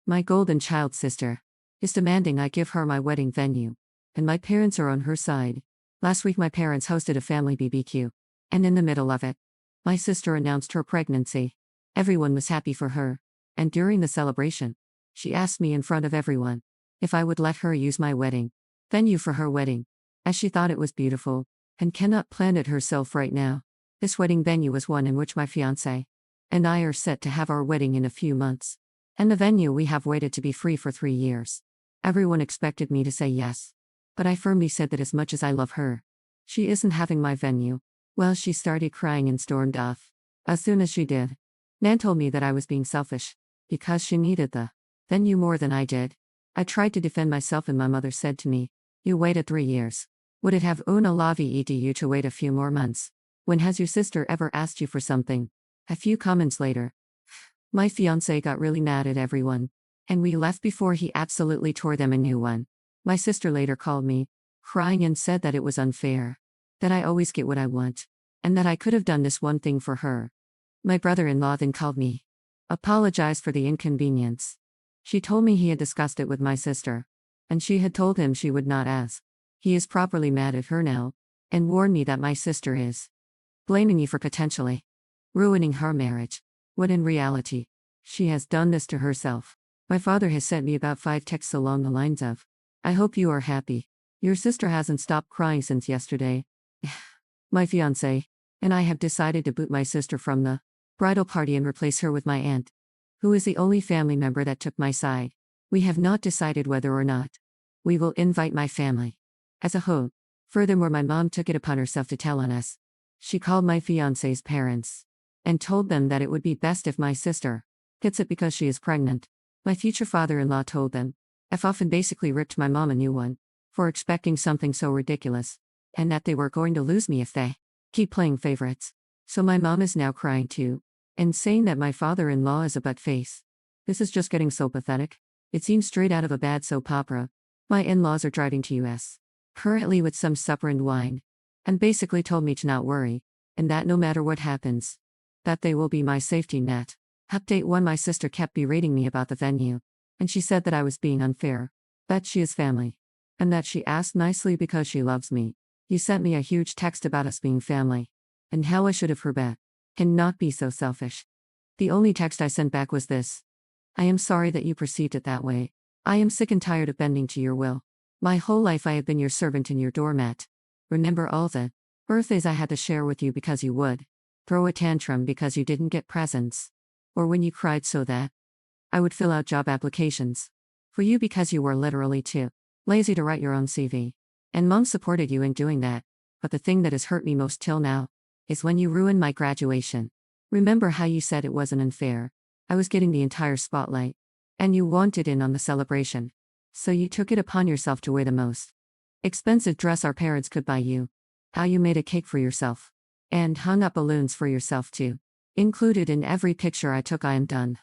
My golden child sister is demanding I give her my wedding venue, and my parents are on her side. Last week, my parents hosted a family BBQ, and in the middle of it, my sister announced her pregnancy. Everyone was happy for her, and during the celebration, she asked me in front of everyone if I would let her use my wedding venue for her wedding, as she thought it was beautiful and cannot plan it herself right now. This wedding venue was one in which my fiancé and I are set to have our wedding in a few months, and the venue we have waited to be free for 3 years. Everyone expected me to say yes, but I firmly said that as much as I love her, she isn't having my venue. Well, she started crying and stormed off. As soon as she did, Nan told me that I was being selfish, because she needed the venue more than I did. I tried to defend myself, and my mother said to me, "You waited 3 years. Would it have una lavi edu to wait a few more months? When has your sister ever asked you for something?" A few comments later, my fiancé got really mad at everyone, and we left before he absolutely tore them a new one. My sister later called me, crying, and said that it was unfair, that I always get what I want, and that I could have done this one thing for her. My brother-in-law then called me, apologized for the inconvenience. She told me he had discussed it with my sister, and she had told him she would not ask. He is properly mad at her now, and warned me that my sister is blaming me for potentially ruining her marriage, when in reality, she has done this to herself. My father has sent me about 5 texts along the lines of, "I hope you are happy. Your sister hasn't stopped crying since yesterday." My fiancé and I have decided to boot my sister from the bridal party and replace her with my aunt, who is the only family member that took my side. We have not decided whether or not we will invite my family as a whole. Furthermore, my mom took it upon herself to tell on us. She called my fiancé's parents and told them that it would be best if my sister gets it because she is pregnant. My future father-in-law told them F off and basically ripped my mom a new one for expecting something so ridiculous, and that they were going to lose me if they keep playing favorites. So my mom is now crying too, and saying that my father-in-law is a butt-face. This is just getting so pathetic. It seems straight out of a bad soap opera. My in-laws are driving to US currently with some supper and wine, and basically told me to not worry, and that no matter what happens, that they will be my safety net. Update 1: My sister kept berating me about the venue, and she said that I was being unfair, that she is family, and that she asked nicely because she loves me. You sent me a huge text about us being family, and how I should have her back, and not be so selfish. The only text I sent back was this: "I am sorry that you perceived it that way. I am sick and tired of bending to your will. My whole life I have been your servant and your doormat. Remember all the birthdays I had to share with you because you would throw a tantrum because you didn't get presents, or when you cried so that I would fill out job applications for you because you were literally too lazy to write your own CV. And mom supported you in doing that. But the thing that has hurt me most till now is when you ruined my graduation. Remember how you said it wasn't unfair? I was getting the entire spotlight, and you wanted in on the celebration. So you took it upon yourself to wear the most expensive dress our parents could buy you. How you made a cake for yourself, and hung up balloons for yourself too. Included in every picture I took. I am done.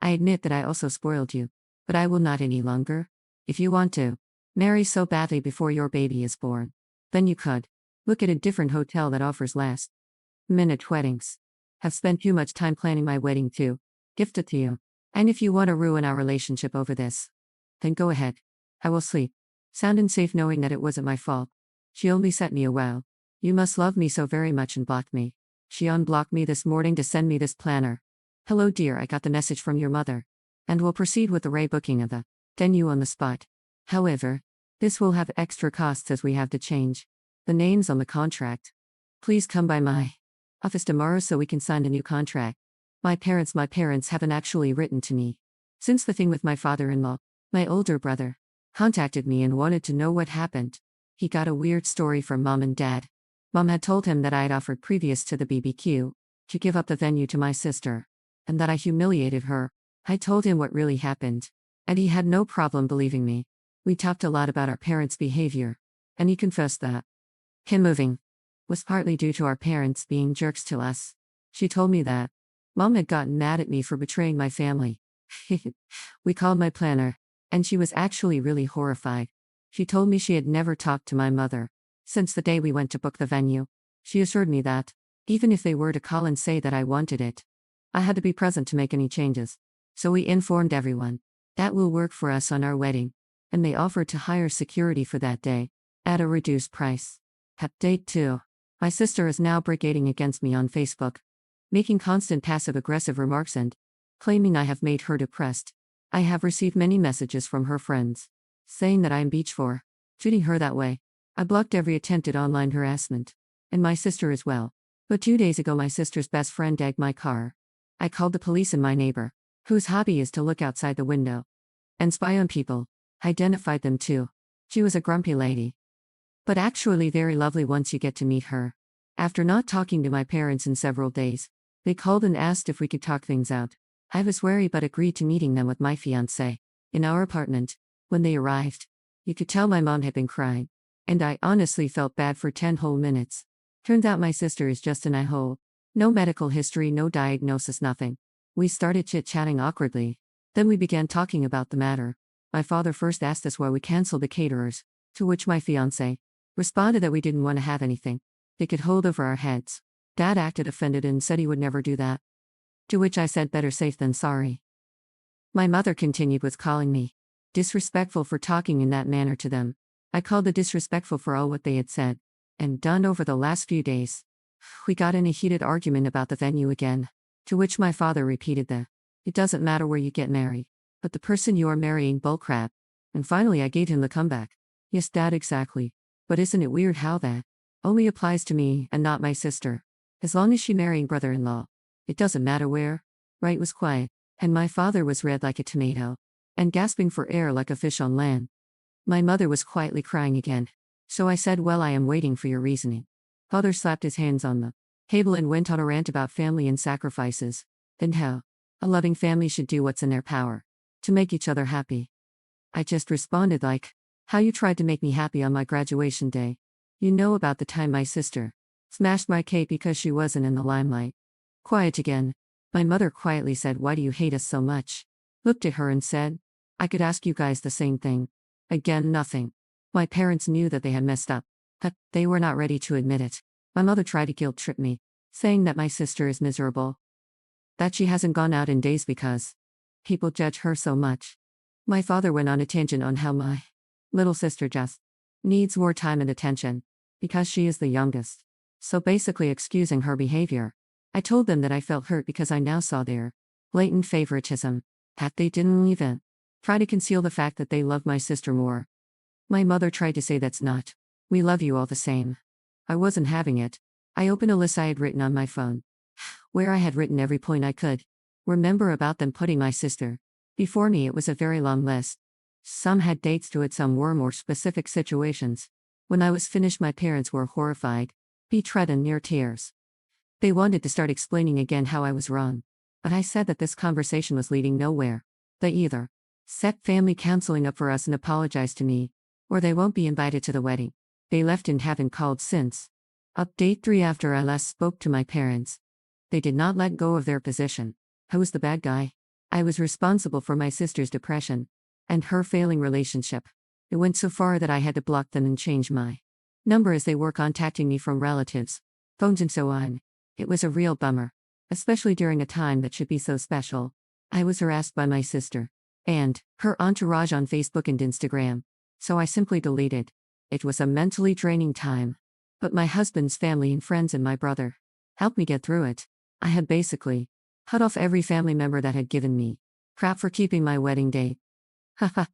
I admit that I also spoiled you, but I will not any longer. If you want to marry so badly before your baby is born, then you could look at a different hotel that offers last-minute weddings. Have spent too much time planning my wedding to gift it to you. And if you want to ruin our relationship over this, then go ahead. I will sleep sound and safe knowing that it wasn't my fault. She only sent me a wow. You must love me so very much, and blocked me. She unblocked me this morning to send me this planner. Hello dear, I got the message from your mother, and will proceed with the rebooking of the venue on the spot. However, this will have extra costs as we have to change the names on the contract. Please come by my office tomorrow so we can sign a new contract. My parents haven't actually written to me since the thing with my father-in-law. My older brother contacted me and wanted to know what happened. He got a weird story from mom and dad. Mom had told him that I had offered previous to the BBQ to give up the venue to my sister, and that I humiliated her. I told him what really happened, and he had no problem believing me. We talked a lot about our parents' behavior, and he confessed that him moving was partly due to our parents being jerks to us. She told me that mom had gotten mad at me for betraying my family. We called my planner, and she was actually really horrified. She told me she had never talked to my mother since the day we went to book the venue. She assured me that, even if they were to call and say that I wanted it, I had to be present to make any changes. So we informed everyone That will work for us on our wedding. And they offered to hire security for that day, at a reduced price. Update 2. My sister is now brigading against me on Facebook, making constant passive-aggressive remarks and claiming I have made her depressed. I have received many messages from her friends, saying that I am beach for treating her that way. I blocked every attempt at online harassment. And my sister as well. But 2 days ago my sister's best friend egged my car. I called the police and my neighbor, whose hobby is to look outside the window and spy on people, identified them too. She was a grumpy lady, but actually very lovely once you get to meet her. After not talking to my parents in several days, they called and asked if we could talk things out. I was wary but agreed to meeting them with my fiancé in our apartment. When they arrived, you could tell my mom had been crying, and I honestly felt bad for 10 whole minutes. Turned out my sister is just an eye-hole. No medical history, no diagnosis, nothing. We started chit-chatting awkwardly. Then we began talking about the matter. My father first asked us why we canceled the caterers, to which my fiancé responded that we didn't want to have anything they could hold over our heads. Dad acted offended and said he would never do that. To which I said better safe than sorry. My mother continued with calling me disrespectful for talking in that manner to them. I called the disrespectful for all what they had said and done over the last few days. We got in a heated argument about the venue again, to which my father repeated it doesn't matter where you get married, but the person you are marrying bullcrap. And finally I gave him the comeback. Yes, Dad, exactly. But isn't it weird how that only applies to me and not my sister? As long as she marrying brother-in-law, it doesn't matter where. Right was quiet, and my father was red like a tomato, and gasping for air like a fish on land. My mother was quietly crying again. So I said, well, I am waiting for your reasoning. Father slapped his hands on the table and went on a rant about family and sacrifices, and how a loving family should do what's in their power to make each other happy. I just responded like, how you tried to make me happy on my graduation day. You know about the time my sister smashed my cake because she wasn't in the limelight. Quiet again. My mother quietly said, why do you hate us so much? Looked at her and said, I could ask you guys the same thing. Again, nothing. My parents knew that they had messed up, but they were not ready to admit it. My mother tried to guilt-trip me, saying that my sister is miserable, that she hasn't gone out in days because people judge her so much. My father went on a tangent on how my little sister just needs more time and attention, because she is the youngest. So basically excusing her behavior. I told them that I felt hurt because I now saw their blatant favoritism, that they didn't even try to conceal the fact that they loved my sister more. My mother tried to say that's not. We love you all the same. I wasn't having it. I opened a list I had written on my phone, where I had written every point I could remember about them putting my sister before me. It was a very long list. Some had dates to it, some were more specific situations. When I was finished, my parents were horrified, betrayed and near tears. They wanted to start explaining again how I was wrong, but I said that this conversation was leading nowhere. They either set family counseling up for us and apologized to me, or they won't be invited to the wedding. They left and haven't called since. Update 3. After I last spoke to my parents, they did not let go of their position. I was the bad guy. I was responsible for my sister's depression and her failing relationship. It went so far that I had to block them and change my number as they were contacting me from relatives, phones and so on. It was a real bummer, especially during a time that should be so special. I was harassed by my sister and her entourage on Facebook and Instagram, so I simply deleted. It was a mentally draining time. But my husband's family and friends and my brother helped me get through it. I had basically cut off every family member that had given me crap for keeping my wedding date. Haha.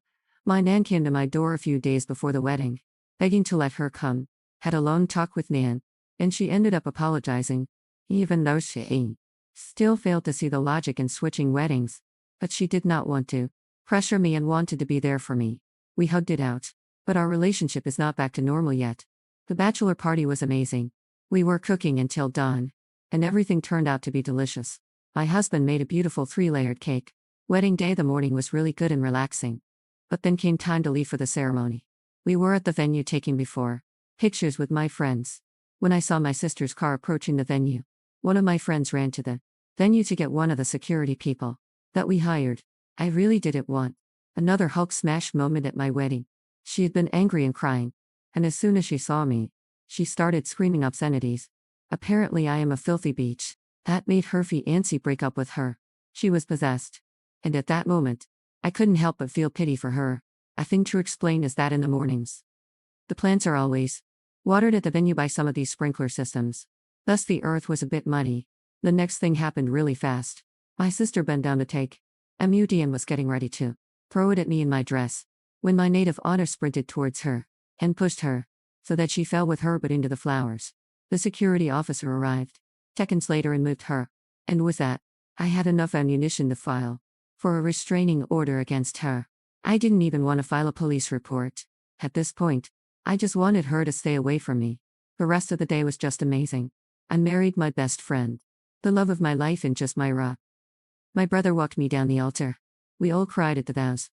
My Nan came to my door a few days before the wedding, begging to let her come. Had a long talk with Nan, and she ended up apologizing, even though she still failed to see the logic in switching weddings. But she did not want to pressure me and wanted to be there for me. We hugged it out. But our relationship is not back to normal yet. The bachelor party was amazing. We were cooking until dawn, and everything turned out to be delicious. My husband made a beautiful 3-layered cake. Wedding day, the morning was really good and relaxing. But then came time to leave for the ceremony. We were at the venue taking before pictures with my friends. When I saw my sister's car approaching the venue, one of my friends ran to the venue to get one of the security people that we hired. I really didn't want another Hulk smash moment at my wedding. She had been angry and crying, and as soon as she saw me, she started screaming obscenities. Apparently I am a filthy bitch. That made her fiancé break up with her. She was possessed. And at that moment, I couldn't help but feel pity for her. A thing to explain is that in the mornings, the plants are always watered at the venue by some of these sprinkler systems. Thus, the earth was a bit muddy. The next thing happened really fast. My sister bent down to take a mutie and was getting ready to throw it at me in my dress, when my native honor sprinted towards her and pushed her, so that she fell with her but into the flowers. The security officer arrived seconds later and moved her. And with that, I had enough ammunition to file for a restraining order against her. I didn't even want to file a police report. At this point, I just wanted her to stay away from me. The rest of the day was just amazing. I married my best friend, the love of my life, and just my rock. My brother walked me down the altar. We all cried at the vows.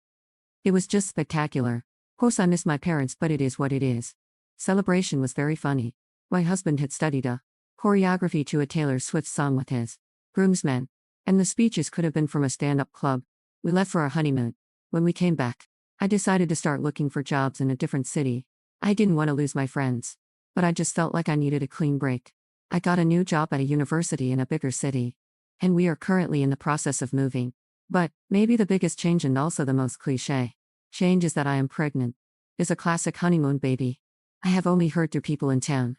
It was just spectacular. Of course, I miss my parents, but it is what it is. Celebration was very funny. My husband had studied a choreography to a Taylor Swift song with his groomsmen, and the speeches could have been from a stand-up club. We left for our honeymoon. When we came back, I decided to start looking for jobs in a different city. I didn't want to lose my friends, but I just felt like I needed a clean break. I got a new job at a university in a bigger city, and we are currently in the process of moving. But maybe the biggest change, and also the most cliché change, is that I am pregnant. Is a classic honeymoon baby. I have only heard through people in town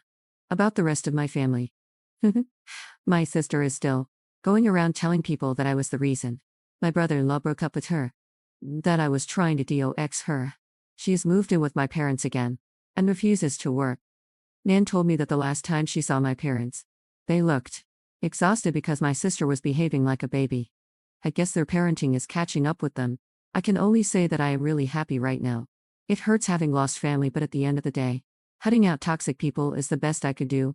about the rest of my family. My sister is still going around telling people that I was the reason my brother-in-law broke up with her, that I was trying to dox her. She has moved in with my parents again and refuses to work. Nan told me that the last time she saw my parents, they looked exhausted because my sister was behaving like a baby. I guess their parenting is catching up with them. I can only say that I am really happy right now. It hurts having lost family, but at the end of the day, cutting out toxic people is the best I could do.